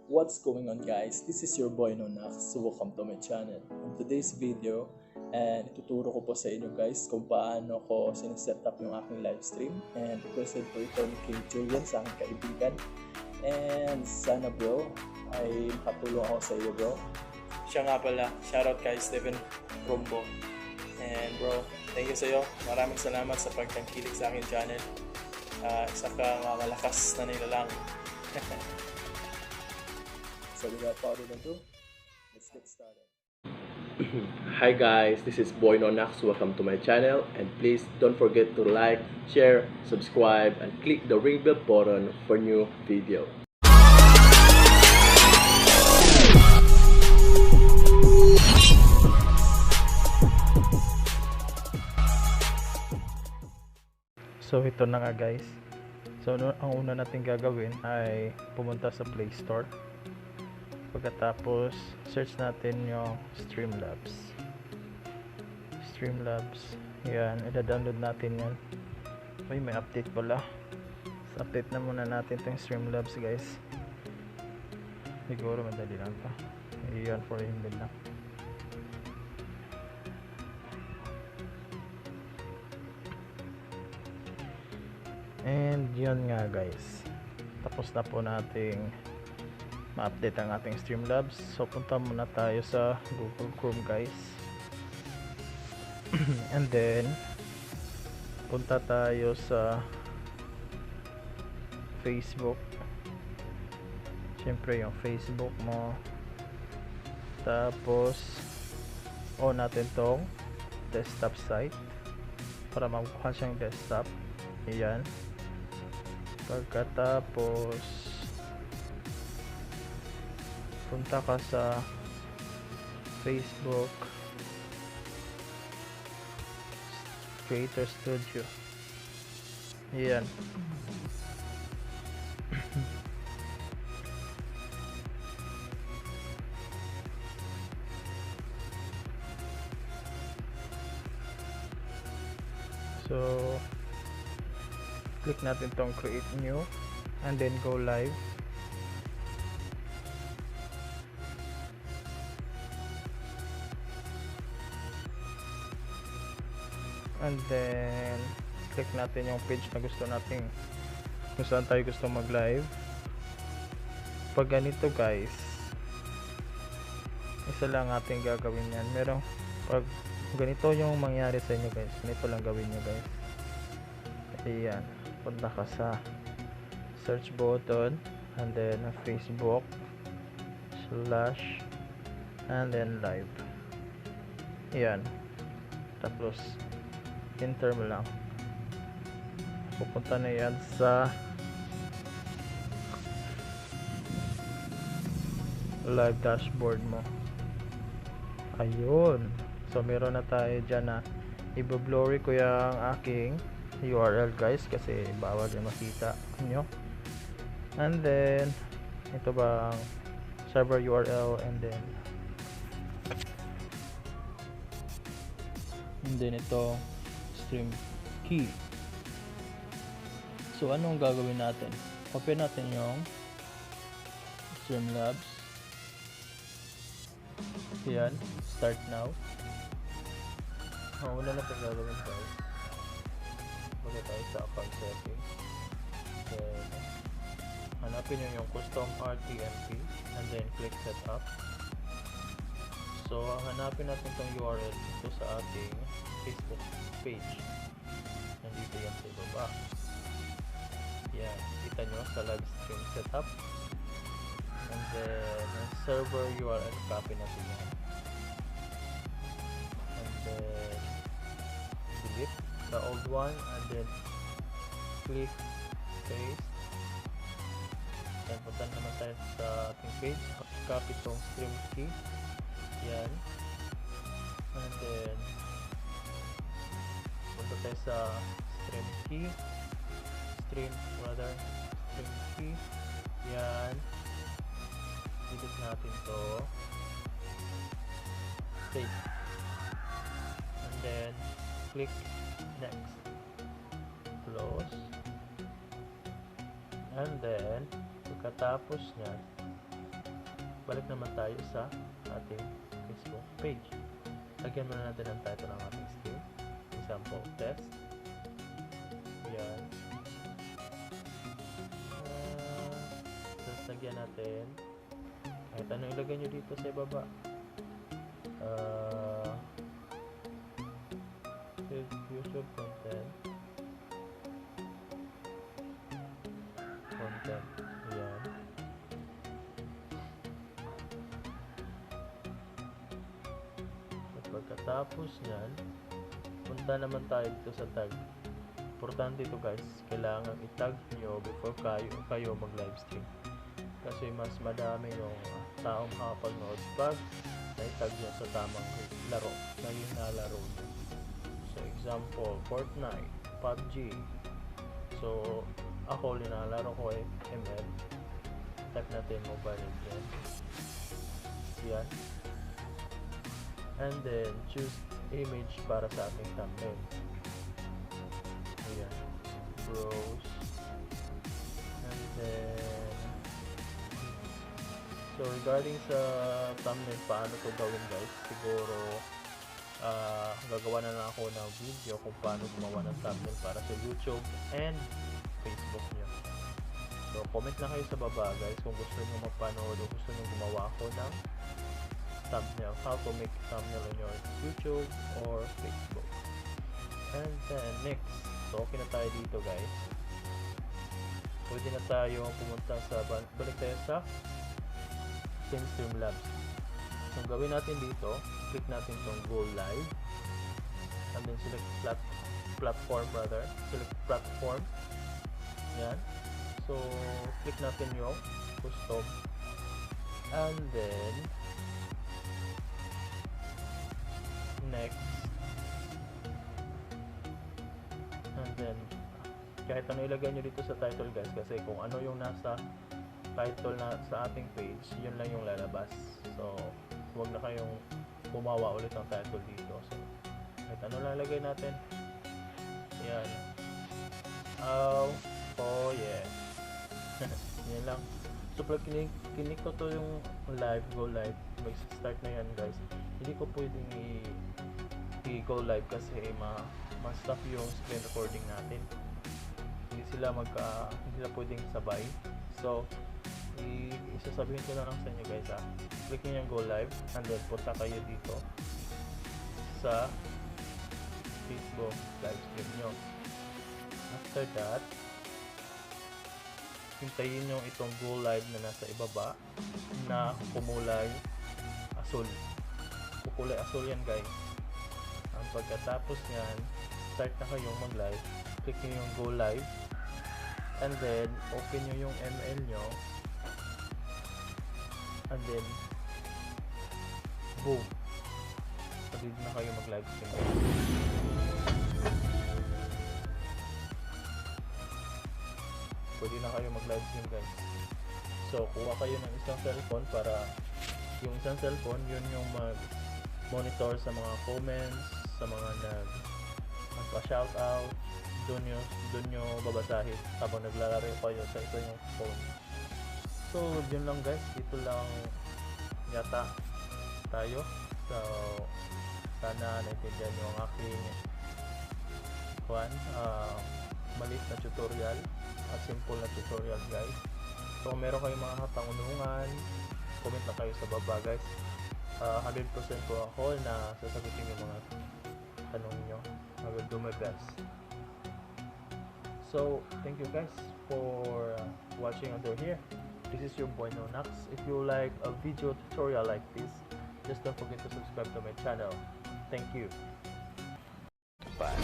What's going on, guys? This is your boy Nonax, so welcome to my channel. On today's video, ituturo ko po sa inyo guys kung paano ko sineset up yung aking live stream. And requested po ito ni King Julian, sa aking kaibigan. And sana bro, ay makatulong ako sa iyo bro. Siya nga pala, shoutout kay Steven Rombo. And bro, thank you sa iyo. Maraming salamat sa pagtangkilik sa aking channel. Isa kang malakas na nilalang. So without further ado, let's get started. Hi guys, this is Boy Nonax. Welcome to my channel, and please don't forget to like, share, subscribe, and click the ring bell button for new video. So ito na nga guys. So ang una natin gagawin ay pumunta sa Play Store. Pagkatapos search natin yung Streamlabs. Yan, i-download natin yan. May update pala. So update na muna natin itong Streamlabs guys. Siguro madali lang pa. Yan, for email lang. And yun nga guys, tapos na po nating ma-update ang ating Streamlabs. So punta muna tayo sa Google Chrome guys. And then punta tayo sa Facebook. Siyempre yung Facebook mo. Tapos on natin tong desktop site para makuha siyang desktop. Ayan. Pagkatapos punta ka sa Facebook Creator Studio. Yan. So click natin tong create new and then go live. And then click natin yung page na gusto natin, kung saan tayo gusto mag live. Pag ganito guys, isa lang ating gagawin yan. Merong pag ganito yung mangyari sa inyo guys, ganito lang gawin nyo guys. Ayan, punta ka sa search button and then Facebook / and then live. Ayan, tapos enter mo lang, pupunta na yan sa live dashboard mo. Ayun, so meron na tayo dyan na i-blurry ko yung aking URL guys kasi bawal yung makita nyo. And then ito bang server URL, and then ito stream key. So anong gagawin natin? Open natin yung Streamlabs. Yan, start now. Una natin gagawin guys, punta tayo sa account settings, then hanapin nyo yung custom RTMP and then click setup. So hanapin natin tong URL dito sa ating Facebook page, nandito yan sa baba. Yan, kita nyo sa live stream setup, and then server URL, copy natin yan, and then delete the old one, and then click paste. Then punta naman tayo sa ating page, copy tong stream key yan, and then punta tayo sa stream key yan, delete natin to, save, and then click next, close, and then pagkatapos nyan balik naman tayo sa ating Facebook page. Lagyan muna natin ang title ng ating stream. Example, test. Yan. Tapos lagyan natin. Kahit ano ilagay nyo dito sa ibaba. YouTube content. Yan. At pagkatapos nyan, punta naman tayo dito sa tag. Importante ito guys, kailangan i-tag nyo before kayo mag-livestream. Kasi mas madami yung taong makapag-nood pag na-tag nyo sa tamang laro na yung nalaro nyo. So example, Fortnite, PUBG. So ako linalaro ko ay ML. Type natin Mobile Legends. Yan. And then choose image para sa ating thumbnail. Ayan. Browse. And then so regarding sa thumbnail, paano to gawin guys? Siguro gagawa na lang ako ng video kung paano gumawa ng thumbnail para sa YouTube and Facebook nyo. So comment lang kayo sa baba guys kung gusto nyo mapanood o gusto nyo gumawa ako ng thumbnail, how to make thumbnail on your YouTube or Facebook. And then next, so okay na tayo dito guys. Pwede na tayo pumunta sa balik tayo sa Streamlabs. So gawin natin dito, click natin tong Go Live and then select platform. Yan. So click natin yung custom and then next, and then kahit ano ilagay nyo dito sa title guys, kasi kung ano yung nasa title na sa ating page, yun lang yung lalabas. So huwag na kayong gumawa ulit ng title dito. So kahit ano lang ilagay natin. Yan. Oh yeah. Yan lang. So pag kinik ko to yung live, go live, mag-start na yan guys. Hindi ko pwedeng i-go live kasi ma-stop yung screen recording natin. Hindi sila pwedeng sabay. So isasabihin ko na lang sa inyo guys click nyo yung go live and then punta kayo dito sa Facebook live stream nyo. After that, hintayin nyo itong go live na nasa ibaba na kumulay asul. Kukulay asul yan guys. Ang pagkatapos nyan, start na kayong mag live, click nyo yung go live and then open nyo yung ML nyo and then boom, pwede na kayo mag live stream guys. Pwede na kayo mag live stream guys. So kuha kayo ng isang cellphone para yung isang cellphone yun yung mag monitor sa mga comments, sa mga nagpa-shoutout, doon nyo babasahin habang naglalaro kayo sa ito yung phone. So yun lang guys, dito lang yata tayo. So sana naintindihan nyo ang aking maliit na tutorial at simple na tutorial guys. So kung meron kayong mga katanungan, comment na kayo sa baba guys. 100% po ako na sasagutin yung mga tanong nyo. I will do my best. So thank you guys for watching until here. This is your boy Nonax. If you like a video tutorial like this, just don't forget to subscribe to my channel. Thank you. Bye.